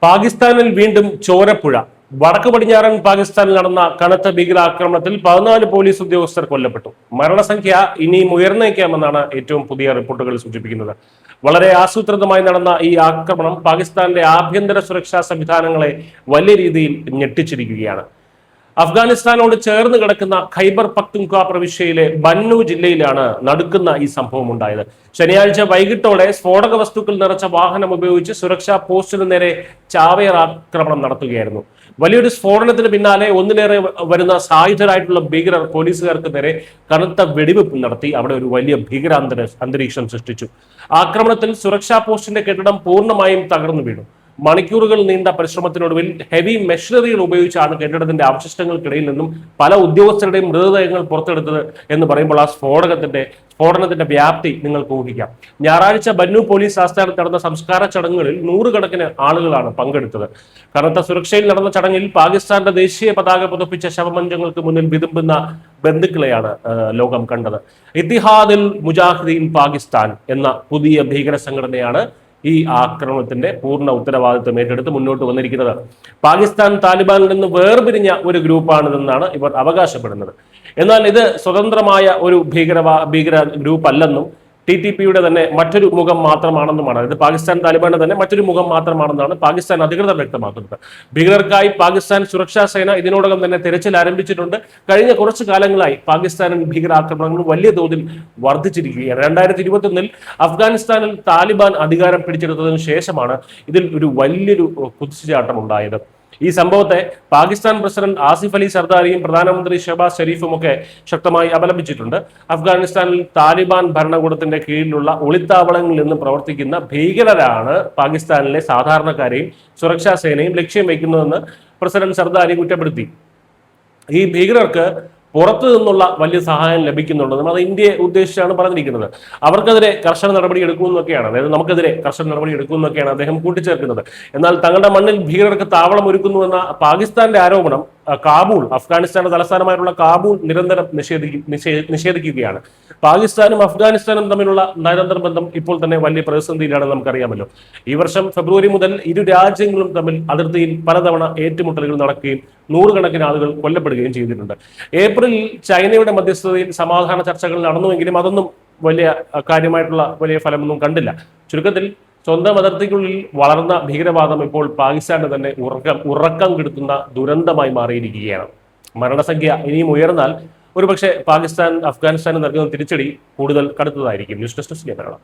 പാകിസ്ഥാനിൽ വീണ്ടും ചോരപ്പുഴ. വടക്ക് പടിഞ്ഞാറൻ പാകിസ്ഥാനിൽ നടന്ന കനത്ത ഭീകരാക്രമണത്തിൽ 14 പോലീസ് ഉദ്യോഗസ്ഥർ കൊല്ലപ്പെട്ടു. മരണസംഖ്യ ഇനിയും ഉയർന്നേക്കാമെന്നാണ് ഏറ്റവും പുതിയ റിപ്പോർട്ടുകൾ സൂചിപ്പിക്കുന്നത്. വളരെ ആസൂത്രിതമായി നടന്ന ഈ ആക്രമണം പാകിസ്ഥാന്റെ ആഭ്യന്തര സുരക്ഷാ സംവിധാനങ്ങളെ വലിയ രീതിയിൽ ഞെട്ടിച്ചിരിക്കുകയാണ്. അഫ്ഗാനിസ്ഥാനോട് ചേർന്ന് കിടക്കുന്ന ഖൈബർ പക്തുൻഖ്വ പ്രവിശ്യയിലെ ബന്നു ജില്ലയിലാണ് നടുക്കുന്ന ഈ സംഭവം ഉണ്ടായത്. ശനിയാഴ്ച വൈകിട്ടോടെ സ്ഫോടക വസ്തുക്കൾ നിറച്ച വാഹനം ഉപയോഗിച്ച് സുരക്ഷാ പോസ്റ്റിന് നേരെ ചാവേർ ആക്രമണം നടത്തുകയായിരുന്നു. വലിയൊരു സ്ഫോടനത്തിന് പിന്നാലെ ഒന്നിലേറെ വരുന്ന സായുധരായിട്ടുള്ള ഭീകരർ പോലീസുകാർക്ക് നേരെ കനത്ത വെടിവെപ്പ് നടത്തി അവിടെ ഒരു വലിയ അന്തരീക്ഷം സൃഷ്ടിച്ചു. ആക്രമണത്തിൽ സുരക്ഷാ പോസ്റ്റിന്റെ കെട്ടിടം പൂർണ്ണമായും തകർന്നു വീണു. മണിക്കൂറുകൾ നീണ്ട പരിശ്രമത്തിനൊടുവിൽ ഹെവി മെഷീനറികൾ ഉപയോഗിച്ചാണ് കെട്ടിടത്തിന്റെ അവശിഷ്ടങ്ങൾക്കിടയിൽ നിന്നും പല ഉദ്യോഗസ്ഥരുടെയും മൃതദേഹങ്ങൾ പുറത്തെടുത്തത് എന്ന് പറയുമ്പോൾ ആ സ്ഫോടനത്തിന്റെ വ്യാപ്തി നിങ്ങൾക്ക് ഊഹിക്കാം. ഞായറാഴ്ച ബന്നു പോലീസ് ആസ്ഥാനത്ത് നടന്ന സംസ്കാര ചടങ്ങുകളിൽ നൂറുകണക്കിന് ആളുകളാണ് പങ്കെടുത്തത്. കനത്ത സുരക്ഷയിൽ നടന്ന ചടങ്ങിൽ പാകിസ്ഥാന്റെ ദേശീയ പതാക പുതപ്പിച്ച ശവമഞ്ചങ്ങൾക്ക് മുന്നിൽ വിതുമ്പുന്ന ബന്ധുക്കളെയാണ് ലോകം കണ്ടത്. ഇത്തിഹാദുൽ മുജാഹിദീൻ പാകിസ്ഥാൻ എന്ന പുതിയ ഭീകര സംഘടനയാണ് ഈ ആക്രമണത്തിന്റെ പൂർണ്ണ ഉത്തരവാദിത്വം ഏറ്റെടുത്ത് മുന്നോട്ട് വന്നിരിക്കുന്നത്. പാകിസ്ഥാൻ താലിബാനിൽ നിന്ന് വേർപിരിഞ്ഞ ഒരു ഗ്രൂപ്പാണിതെന്നാണ് ഇവർ അവകാശപ്പെടുന്നത്. എന്നാൽ ഇത് സ്വതന്ത്രമായ ഒരു ഭീകര ഗ്രൂപ്പ് അല്ലെന്നും TTPയുടെ തന്നെ മറ്റൊരു മുഖം മാത്രമാണെന്നുമാണ്. ഇത് പാകിസ്ഥാൻ താലിബാന്റെ തന്നെ മറ്റൊരു മുഖം മാത്രമാണെന്നാണ് പാകിസ്ഥാൻ അധികൃതർ വ്യക്തമാക്കുന്നത്. ഭീകരർക്കായി പാകിസ്ഥാൻ സുരക്ഷാ സേന ഇതിനോടകം തന്നെ തെരച്ചിൽ ആരംഭിച്ചിട്ടുണ്ട്. കഴിഞ്ഞ കുറച്ചു കാലങ്ങളായി പാകിസ്ഥാനിൽ ഭീകരാക്രമണങ്ങൾ വലിയ തോതിൽ വർദ്ധിച്ചിരിക്കുകയാണ്. 2021 അഫ്ഗാനിസ്ഥാനിൽ താലിബാൻ അധികാരം പിടിച്ചെടുത്തതിനു ശേഷമാണ് ഇതിൽ ഒരു വലിയൊരു കുതിച്ചുചാട്ടം ഉണ്ടായത്. ഈ സംഭവത്തെ പാകിസ്ഥാൻ പ്രസിഡന്റ് ആസിഫ് അലി സർദാരിയും പ്രധാനമന്ത്രി ഷഹബാസ് ഷെരീഫും ഒക്കെ ശക്തമായി അപലപിച്ചിട്ടുണ്ട്. അഫ്ഗാനിസ്ഥാനിൽ താലിബാൻ ഭരണകൂടത്തിന്റെ കീഴിലുള്ള ഒളിത്താവളങ്ങളിൽ നിന്ന് പ്രവർത്തിക്കുന്ന ഭീകരരാണ് പാകിസ്ഥാനിലെ സാധാരണക്കാരെയും സുരക്ഷാ സേനയും ലക്ഷ്യം വയ്ക്കുന്നതെന്ന് പ്രസിഡന്റ് സർദാരി കുറ്റപ്പെടുത്തി. ഈ ഭീകരർക്ക് പുറത്തു നിന്നുള്ള വലിയ സഹായം ലഭിക്കുന്നുണ്ടെന്നും അത് ഇന്ത്യയെ ഉദ്ദേശിച്ചാണ് പറഞ്ഞിരിക്കുന്നത്. അവർക്കെതിരെ കർശന നടപടി എടുക്കുമെന്നൊക്കെയാണ്, അതായത് നമുക്കെതിരെ കർശന നടപടി എടുക്കുമെന്നൊക്കെയാണ് അദ്ദേഹം കൂട്ടിച്ചേർക്കുന്നത്. എന്നാൽ തങ്ങളുടെ മണ്ണിൽ ഭീകരർക്ക് താവളം ഒരുക്കുന്നുവെന്ന പാകിസ്ഥാന്റെ ആരോപണം അഫ്ഗാനിസ്ഥാന്റെ തലസ്ഥാനമായിട്ടുള്ള കാബൂൾ നിരന്തരം നിഷേധിക്കുകയാണ്. പാകിസ്ഥാനും അഫ്ഗാനിസ്ഥാനും തമ്മിലുള്ള നയതന്ത്ര ബന്ധം ഇപ്പോൾ തന്നെ വലിയ പ്രതിസന്ധിയിലാണെന്ന് നമുക്കറിയാമല്ലോ. ഈ വർഷം ഫെബ്രുവരി മുതൽ ഇരു രാജ്യങ്ങളും തമ്മിൽ അതിർത്തിയിൽ പലതവണ ഏറ്റുമുട്ടലുകൾ നടക്കുകയും നൂറുകണക്കിന് ആളുകൾ കൊല്ലപ്പെടുകയും ചെയ്തിട്ടുണ്ട്. ഏപ്രിലിൽ ചൈനയുടെ മധ്യസ്ഥതയിൽ സമാധാന ചർച്ചകൾ നടന്നുവെങ്കിലും അതൊന്നും വലിയ കാര്യമായിട്ടുള്ള വലിയ ഫലമൊന്നും കണ്ടില്ല. ചുരുക്കത്തിൽ സ്വന്തം അതിർത്തിക്കുള്ളിൽ വളർന്ന ഭീകരവാദം ഇപ്പോൾ പാകിസ്ഥാന്റെ തന്നെ ഉറക്കം കെടുത്തുന്ന ദുരന്തമായി മാറിയിരിക്കുകയാണ്. മരണസംഖ്യ ഇനിയും ഉയർന്നാൽ ഒരുപക്ഷെ പാകിസ്ഥാൻ അഫ്ഗാനിസ്ഥാന് നൽകുന്ന തിരിച്ചടി കൂടുതൽ കടുത്തതായിരിക്കും. News desk Malayalam.